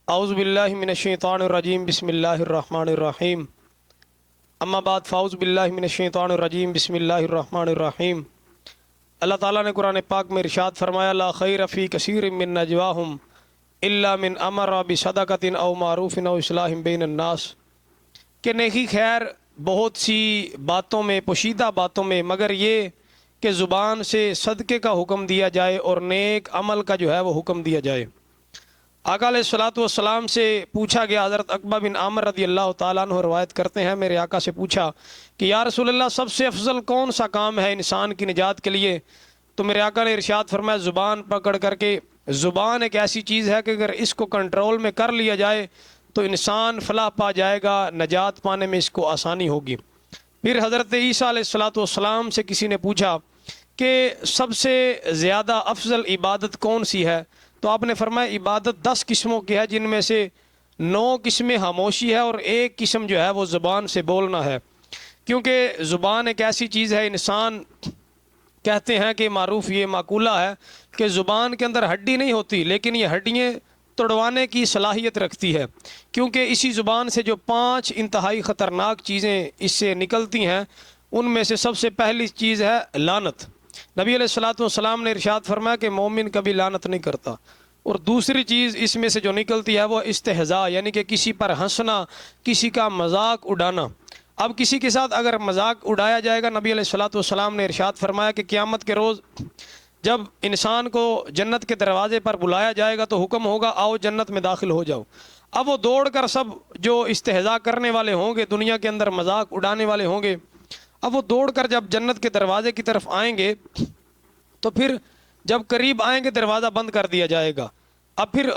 اعوذ باللہ من الشیطان الرجیم بسم اللہ الرحمن الرحیم اما بعد فاعوذ باللہ من الشیطان الرجیم بسم اللہ الرحمن الرحیم۔ اللہ تعالیٰ نے قرآن پاک میں ارشاد فرمایا لا خیر فی کثیر من نجواہم الا من امر بصدقۃ او معروف او اصلاح بین الناس، کہ نیکی خیر بہت سی باتوں میں، پوشیدہ باتوں میں، مگر یہ کہ زبان سے صدقے کا حکم دیا جائے اور نیک عمل کا جو ہے وہ حکم دیا جائے۔ آقا علیہ الصلوۃ والسلام سے پوچھا گیا، حضرت عقبہ بن عامر رضی اللہ تعالیٰ عنہ روایت کرتے ہیں، میرے آقا سے پوچھا کہ یا رسول اللہ سب سے افضل کون سا کام ہے انسان کی نجات کے لیے؟ تو میرے آقا نے ارشاد فرمایا زبان پکڑ کر کے، زبان ایک ایسی چیز ہے کہ اگر اس کو کنٹرول میں کر لیا جائے تو انسان فلاح پا جائے گا، نجات پانے میں اس کو آسانی ہوگی۔ پھر حضرت عیسیٰ علیہ الصلوۃ والسلام سے کسی نے پوچھا کہ سب سے زیادہ افضل عبادت کون سی ہے؟ تو آپ نے فرمایا عبادت 10 قسموں کی ہے، جن میں سے 9 قسمیں خاموشی ہے اور ایک قسم جو ہے وہ زبان سے بولنا ہے، کیونکہ زبان ایک ایسی چیز ہے، انسان کہتے ہیں کہ معروف یہ مقولہ ہے کہ زبان کے اندر ہڈی نہیں ہوتی لیکن یہ ہڈیاں توڑوانے کی صلاحیت رکھتی ہے، کیونکہ اسی زبان سے جو 5 انتہائی خطرناک چیزیں اس سے نکلتی ہیں، ان میں سے سب سے پہلی چیز ہے لعنت۔ نبی علیہ الصلوۃ والسلام نے ارشاد فرمایا کہ مومن کبھی لعنت نہیں کرتا۔ اور دوسری چیز اس میں سے جو نکلتی ہے وہ استہزاء، یعنی کہ کسی پر ہنسنا، کسی کا مذاق اڑانا۔ اب کسی کے ساتھ اگر مذاق اڑایا جائے گا، نبی علیہ الصلوۃ والسلام نے ارشاد فرمایا کہ قیامت کے روز جب انسان کو جنت کے دروازے پر بلایا جائے گا تو حکم ہوگا آؤ جنت میں داخل ہو جاؤ۔ اب وہ دوڑ کر سب جو استہزاء کرنے والے ہوں گے، دنیا کے اندر مذاق اڑانے والے ہوں گے، اب وہ دوڑ کر جب جنت کے دروازے کی طرف آئیں گے تو پھر جب قریب آئیں گے دروازہ بند کر دیا جائے گا، اب پھر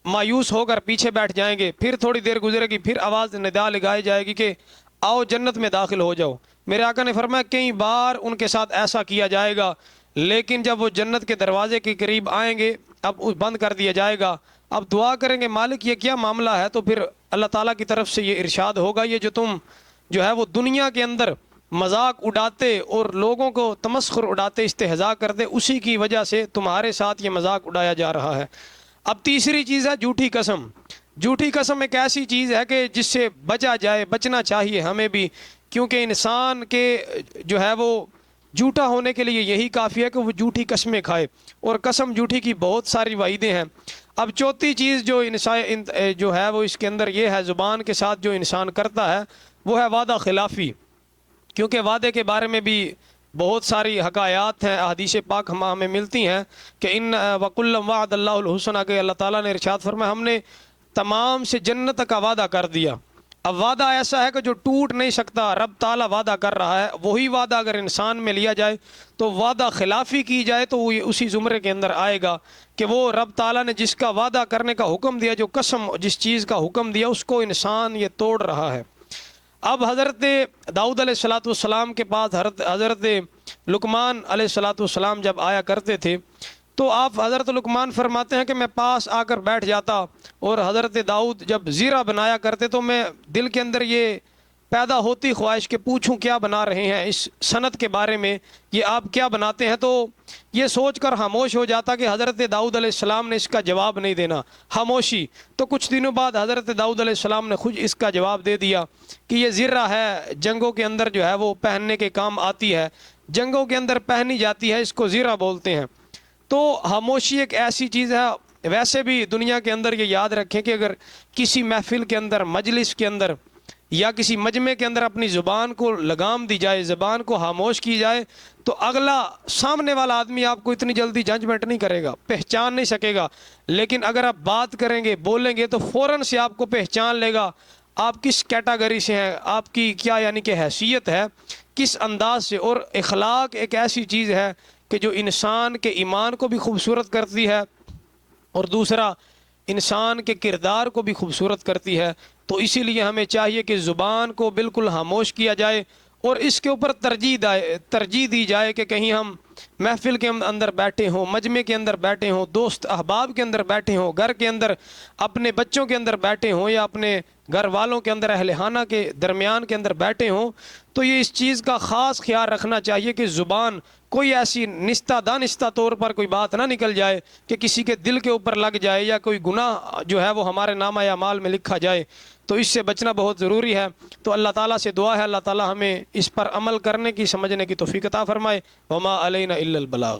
مایوس ہو کر پیچھے بیٹھ جائیں گے، پھر تھوڑی دیر گزرے گی، پھر آواز ندا لگائی جائے گی کہ آؤ جنت میں داخل ہو جاؤ۔ میرے آقا نے فرمایا کئی بار ان کے ساتھ ایسا کیا جائے گا، لیکن جب وہ جنت کے دروازے کے قریب آئیں گے اب بند کر دیا جائے گا، اب دعا کریں گے مالک یہ کیا معاملہ ہے؟ تو پھر اللہ تعالیٰ کی طرف سے یہ ارشاد ہوگا یہ جو تم جو ہے وہ دنیا کے اندر مذاق اڑاتے اور لوگوں کو تمسخر اڑاتے، استہزاء کرتے، اسی کی وجہ سے تمہارے ساتھ یہ مذاق اڑایا جا رہا ہے۔ اب تیسری چیز ہے جھوٹی قسم۔ جھوٹی قسم ایک ایسی چیز ہے کہ جس سے بچا جائے، بچنا چاہیے ہمیں بھی، کیونکہ انسان کے جو ہے وہ جھوٹا ہونے کے لیے یہی کافی ہے کہ وہ جھوٹی قسمیں کھائے، اور قسم جھوٹی کی بہت ساری وعیدیں ہیں۔ اب چوتھی چیز جو انسان جو ہے وہ اس کے اندر یہ ہے، زبان کے ساتھ جو انسان کرتا ہے وہ ہے وعدہ خلافی، کیونکہ وعدے کے بارے میں بھی بہت ساری حکایات ہیں، احادیث پاک ہمیں ملتی ہیں کہ ان وَقُلًّا وَعَدَ اللَّهُ الْحُسْنَىٰ کہ اللہ تعالیٰ نے ارشاد فرمایا ہم نے تمام سے جنت کا وعدہ کر دیا۔ اب وعدہ ایسا ہے کہ جو ٹوٹ نہیں سکتا، رب تعالیٰ وعدہ کر رہا ہے، وہی وعدہ اگر انسان میں لیا جائے تو وعدہ خلافی کی جائے تو وہ اسی زمرے کے اندر آئے گا کہ وہ رب تعالیٰ نے جس کا وعدہ کرنے کا حکم دیا، جو قسم جس چیز کا حکم دیا، اس کو انسان یہ توڑ رہا ہے۔ اب حضرت داؤد علیہ الصلوۃ والسلام کے پاس حضرت لقمان علیہ الصلوۃ والسلام جب آیا کرتے تھے تو آپ حضرت لقمان فرماتے ہیں کہ میں پاس آ کر بیٹھ جاتا، اور حضرت داؤد جب زیرہ بنایا کرتے تو میں دل کے اندر یہ پیدا ہوتی خواہش کہ پوچھوں کیا بنا رہے ہیں، اس صنعت کے بارے میں یہ آپ کیا بناتے ہیں، تو یہ سوچ کر خاموش ہو جاتا کہ حضرت داؤد علیہ السلام نے اس کا جواب نہیں دینا، خاموشی۔ تو کچھ دنوں بعد حضرت داؤد علیہ السلام نے خود اس کا جواب دے دیا کہ یہ زرہ ہے، جنگوں کے اندر جو ہے وہ پہننے کے کام آتی ہے، جنگوں کے اندر پہنی جاتی ہے، اس کو زرہ بولتے ہیں۔ تو خاموشی ایک ایسی چیز ہے۔ ویسے بھی دنیا کے اندر یہ یاد رکھیں کہ اگر کسی محفل کے اندر، مجلس کے اندر یا کسی مجمع کے اندر اپنی زبان کو لگام دی جائے، زبان کو خاموش کی جائے، تو اگلا سامنے والا آدمی آپ کو اتنی جلدی ججمنٹ نہیں کرے گا، پہچان نہیں سکے گا، لیکن اگر آپ بات کریں گے، بولیں گے تو فوراً سے آپ کو پہچان لے گا آپ کس کیٹاگری سے ہیں، آپ کی کیا یعنی کہ حیثیت ہے، کس انداز سے۔ اور اخلاق ایک ایسی چیز ہے کہ جو انسان کے ایمان کو بھی خوبصورت کرتی ہے اور دوسرا انسان کے کردار کو بھی خوبصورت کرتی ہے۔ تو اسی لیے ہمیں چاہیے کہ زبان کو بالکل خاموش کیا جائے اور اس کے اوپر ترجیح دی جائے کہ کہیں ہم محفل کے اندر بیٹھے ہوں، مجمع کے اندر بیٹھے ہوں، دوست احباب کے اندر بیٹھے ہوں، گھر کے اندر اپنے بچوں کے اندر بیٹھے ہوں یا اپنے گھر والوں کے اندر، اہل خانہ کے درمیان کے اندر بیٹھے ہوں، تو یہ اس چیز کا خاص خیال رکھنا چاہیے کہ زبان کوئی ایسی نستہ دانستہ طور پر کوئی بات نہ نکل جائے کہ کسی کے دل کے اوپر لگ جائے یا کوئی گناہ جو ہے وہ ہمارے نامہ اعمال میں لکھا جائے، تو اس سے بچنا بہت ضروری ہے۔ تو اللہ تعالیٰ سے دعا ہے اللہ تعالیٰ ہمیں اس پر عمل کرنے کی، سمجھنے کی توفیق عطا فرمائے۔ وما علینا الا البلاغ۔